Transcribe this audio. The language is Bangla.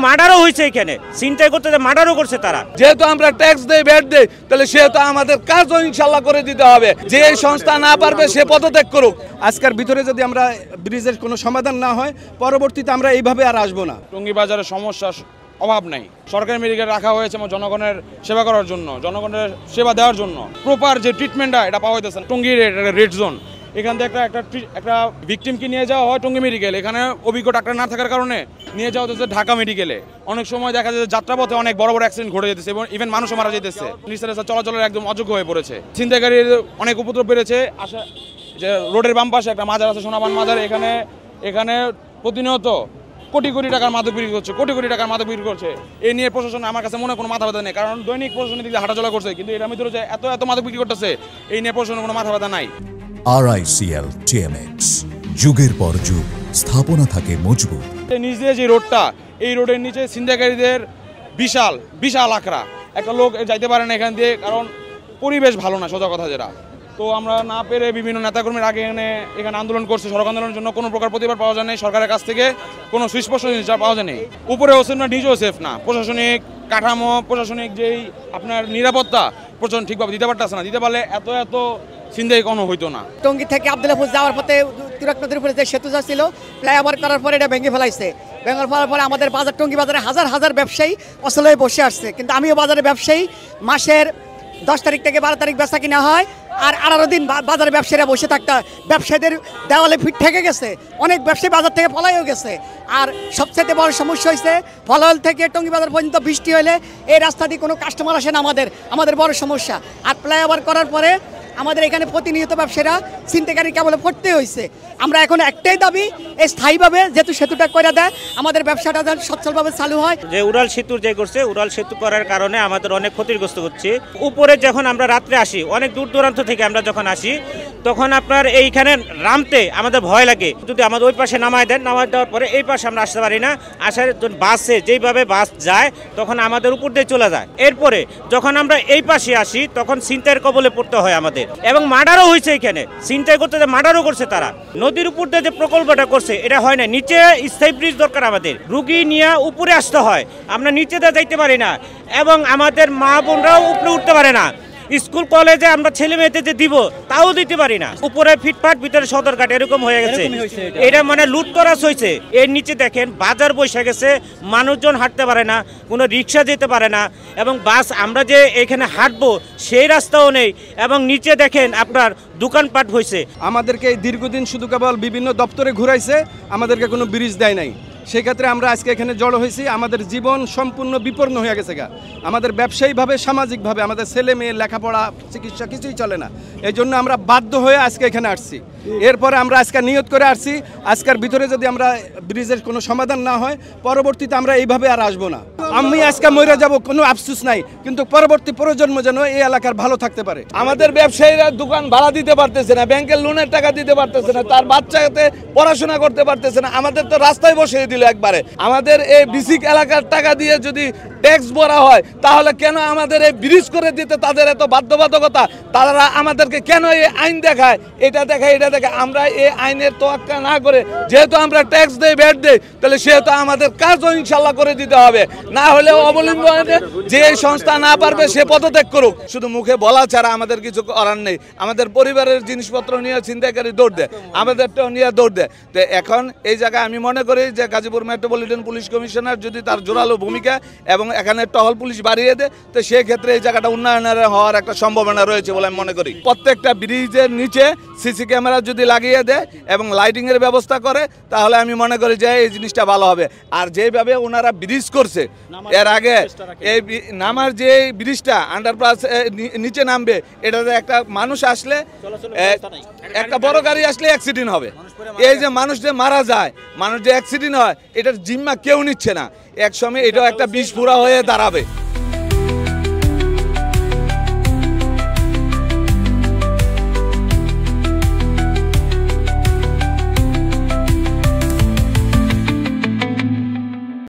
মার্ডারও হয়েছে, এখানে ছিনতাই করতে মার্ডারও করছে তারা। যেহেতু আমরা ট্যাক্স দেই, ভ্যাট দেই, তাহলে সেহেতু আমাদের কাজও ইনশাল্লাহ করে দিতে হবে। যে এই সংস্থা না পারবে সে পদত্যাগ করুক। আজকের ভিতরে যদি আমরা ব্রিজের কোনো সমাধান না হয়, পরবর্তীতে আমরা এইভাবে আর আসবো না। টঙ্গী বাজারের সমস্যা অভাব নাই। সরকারি মেডিকেল রাখা হয়েছে জনগণের সেবা করার জন্য, জনগণের সেবা দেওয়ার জন্য। প্রপার যে ট্রিটমেন্টটা এটা পাওয়া হইতেছে না। টঙ্গীর রেড জোন, এখান থেকে একটা ভিকটিমকে নিয়ে যাওয়া হয় টঙ্গী মেডিকেল, এখানে অভিজ্ঞ ডাক্তার না থাকার কারণে নিয়ে যাওয়া হচ্ছে ঢাকা মেডিকেলে। অনেক সময় দেখা যায় যাত্রাপথে অনেক বড় বড় অ্যাক্সিডেন্ট ঘটে যেতেছে এবং ইভেন মানুষও মারা যেতেছে। নিঃশ্বাস চলাচলের একদম অযোগ্য হয়ে পড়েছে। ছিনতাইকারীর অনেক উপদ্রব বেড়েছে। আসা যে রোডের বাম পাশে একটা মাজার আছে, সোনাবান মাজার, এখানে প্রতিনিয়ত কোটি কোটি টাকার মাদক বিক্রি করছে, কোটি কোটি টাকার মাদক বিক্রি করছে। এই নিয়ে প্রশাসন আমার কাছে মনে কোনো মাথা ব্যথা নেই, কারণ দৈনিক প্রশাসনের দিকে হাঁটাচলা করছে, কিন্তু এটার ভিতরে যে এত মাদক বিক্রি করতেছে, এই নিয়ে প্রশাসনের কোনো মাথা ব্যথা নাই। RICL TMX, যুগের পর যুগ স্থাপনা থাকে মজবুত। নিচ দিয়ে যে রোডটা, এই রোডের নিচে ছিনতাইকারীদের বিশাল বিশাল আখড়া। একটা লোক যাইতে পারে না এখান দিয়ে, কারণ পরিবেশ ভালো না, সোজা কথা যেটা। তো আমরা না পেরে বিভিন্ন নেতাকর্মীর আগে এখানে আন্দোলন করছে। সড়ক আন্দোলনের জন্য কোনো প্রকার প্রতিবাদ পাওয়া যায় নাই, সরকারের কাছ থেকে কোনো সুস্পষ্ট জিনিস পাওয়া যায়নি। উপরেও সেফ না, নিজেও সেফ না। প্রশাসনিক কাঠামো, প্রশাসনিক যেই আপনার নিরাপত্তা প্রশাসন ঠিকভাবে দিতে পারতেছে না। দিতে পারলে এত ছিনতাই কোনো হইতো না। টঙ্গী থেকে আব্দুল্লাহপুর যাওয়ার পথে তিলক নদীর উপরে যে সেতু ছিল, ফ্লাইওভার করার পরে এটা ভেঙে ফেলাইছে। ভেঙে ফেলার পরে আমাদের বাজার, টঙ্গী বাজারে হাজার হাজার ব্যবসায়ী অচল হয়ে বসে আসছে। কিন্তু আমিও বাজারে ব্যবসায়ী, মাসের 10 তারিখ থেকে 12 তারিখ বেচা কিনা হয়, আর 18 দিন বাজারে ব্যবসায়ীরা বসে থাকতে হয়। ব্যবসায়ীদের দেওয়ালে ফিট থেকে গেছে, অনেক ব্যবসায়ী বাজার থেকে পলাইও গেছে। আর সবচেয়ে বড় সমস্যা হয়েছে ফলাল থেকে টঙ্গী বাজার পর্যন্ত বৃষ্টি হলে এই রাস্তা দিয়ে কোনো কাস্টমার আসে না, আমাদের বড় সমস্যা। আর ফ্লাইওভার করার পরে আমাদের এখানে প্রতিনিয়ত ব্যবসায়ীরা ছিনতাইকারী কেবল পড়তে হয়েছে। আমরা এখন একটাই দাবি, এই স্থায়ীভাবে যেহেতু সেতুটা করে দেয়, আমাদের ব্যবসাটা যেন সচ্ছলভাবে চালু হয়। যে উড়াল সেতু যে করছে, উড়াল সেতু করার কারণে আমাদের অনেক ক্ষতিগ্রস্ত হচ্ছে। উপরে যখন আমরা রাত্রে আসি, অনেক দূর দূরান্ত থেকে আমরা যখন আসি, তখন আপনার এইখানে নামতে আমাদের ভয় লাগে। যদি আমাদের ওই পাশে নামায় দেওয়ার পরে এই পাশে আমরা আসতে পারি না। আসার বাসে যেইভাবে বাস যায়, তখন আমাদের উপর দিয়ে চলে যায়। এরপরে যখন আমরা এই পাশে আসি, তখন ছিনতাইয়ের কবলে পড়তে হয় আমাদের, এবং মার্ডারও হয়েছে। এখানে ছিনতাই করতে মার্ডারও করছে তারা। নদীর উপর দিয়ে যে প্রকল্পটা করছে, এটা হয় না। নিচে স্থায়ী ব্রিজ দরকার আমাদের। রুগী নিয়ে উপরে আসতে হয়, আমরা নিচে দিয়ে যাইতে পারি না, এবং আমাদের মা বোনরাও উপরে উঠতে পারে না। স্কুল কলেজে আমরা ছেলে মেয়েদের দিব, তাও দিতে পারি না। উপরে ফিটপাট, ভিতরে সদরঘাট, এরকম হয়ে গেছে। এটা মানে লুটতরাজ হয়েছে। এর নিচে দেখেন বাজার বসে গেছে, মানুষজন হাঁটতে পারে না, কোনো রিক্সা যেতে পারে না, এবং বাস আমরা যে এখানে হাঁটবো সেই রাস্তাও নেই, এবং নিচে দেখেন আপনার দোকানপাট হয়েছে। আমাদেরকে এই দীর্ঘদিন শুধু কেবল বিভিন্ন দপ্তরে ঘুরাইছে, আমাদেরকে কোনো ব্রিজ দেয় নাই। সেক্ষেত্রে আমরা আজকে এখানে জড়ো হয়েছি। আমাদের জীবন সম্পূর্ণ বিপন্ন হয়ে গেছে গা। আমাদের ব্যবসায়িকভাবে, সামাজিকভাবে আমাদের ছেলে মেয়ে লেখাপড়া, চিকিৎসা কিছুই চলে না। এই জন্য আমরা বাধ্য হয়ে আজকে এখানে আসছি। এরপরে আমরা আজকে নিয়ত করে আসছি, আজকের ভিতরে যদি আমরা ব্রিজের কোনো সমাধান না হয়, পরবর্তীতে আমরা এইভাবে আর আসবো না। আমি আজকে মরে যাব, কোনো আফসোস নাই, কিন্তু পরবর্তী প্রজন্ম যেন এই এলাকার ভালো থাকতে পারে। আমাদের ব্যবসায়ীরা দোকান ভাড়া দিতে পারতেছে না, ব্যাংকের লোনের টাকা দিতে পারতেছে না, তার বাচ্চাতে পড়াশোনা করতে পারতেছে না। আমাদের তো রাস্তায় বসিয়ে দিল একবারে। আমাদের এই বিসিক এলাকার টাকা দিয়ে যদি ট্যাক্স ভরা হয়, তাহলে কেন আমাদের এই ব্রিজ করে দিতে তাদের এত বাধ্যবাধকতা? তারা আমাদেরকে কেন এই আইন দেখায়, এটা দেখায়, এটা দেখায়? আমরা এই আইনের তোয়াক্কা না করে, যেহেতু আমরা ট্যাক্স দেই, ভ্যাট দেই, তাহলে সেহেতু আমাদের কাজও ইনশাল্লাহ করে দিতে হবে। না হলে অবলম্বনে যে এই সংস্থা না পারবে সে পদত্যাগ করুক। শুধু মুখে বলা ছাড়া আমাদের কিছু করার নেই। আমাদের পরিবারের জিনিসপত্র নিয়ে ছিনতাইকারী দৌড় দেয়, আমাদেরটাও নিয়ে দৌড় দেয়। তো এখন এই জায়গায় আমি মনে করি যে গাজীপুর মেট্রোপলিটন পুলিশ কমিশনার যদি তার জোরালো ভূমিকা এবং এখানে টহল পুলিশ বাড়িয়ে দেয়, তো সেক্ষেত্রে এই জায়গাটা উন্নয়নের হওয়ার একটা সম্ভাবনা রয়েছে বলে আমি মনে করি। প্রত্যেকটা ব্রিজের নিচে সিসি ক্যামেরা যদি লাগিয়ে দেয় এবং লাইটিং এর ব্যবস্থা করে, তাহলে আমি মনে করি যে এই জিনিসটা ভালো হবে। আর যেভাবে ওনারা ব্রিজ করছে, এর আগে এই নামার যে ব্রিজটা আন্ডারপাস নিচে নামবে, এটাতে একটা মানুষ আসলে, একটা বড় গাড়ি আসলে অ্যাক্সিডেন্ট হবে। এই যে মানুষ যে মারা যায়, মানুষ যে অ্যাক্সিডেন্ট হয়, এটার জিম্মা কেউ নিচ্ছে না। এক সময় এটাও একটা বিস্ফোরা হয়ে দাঁড়াবে।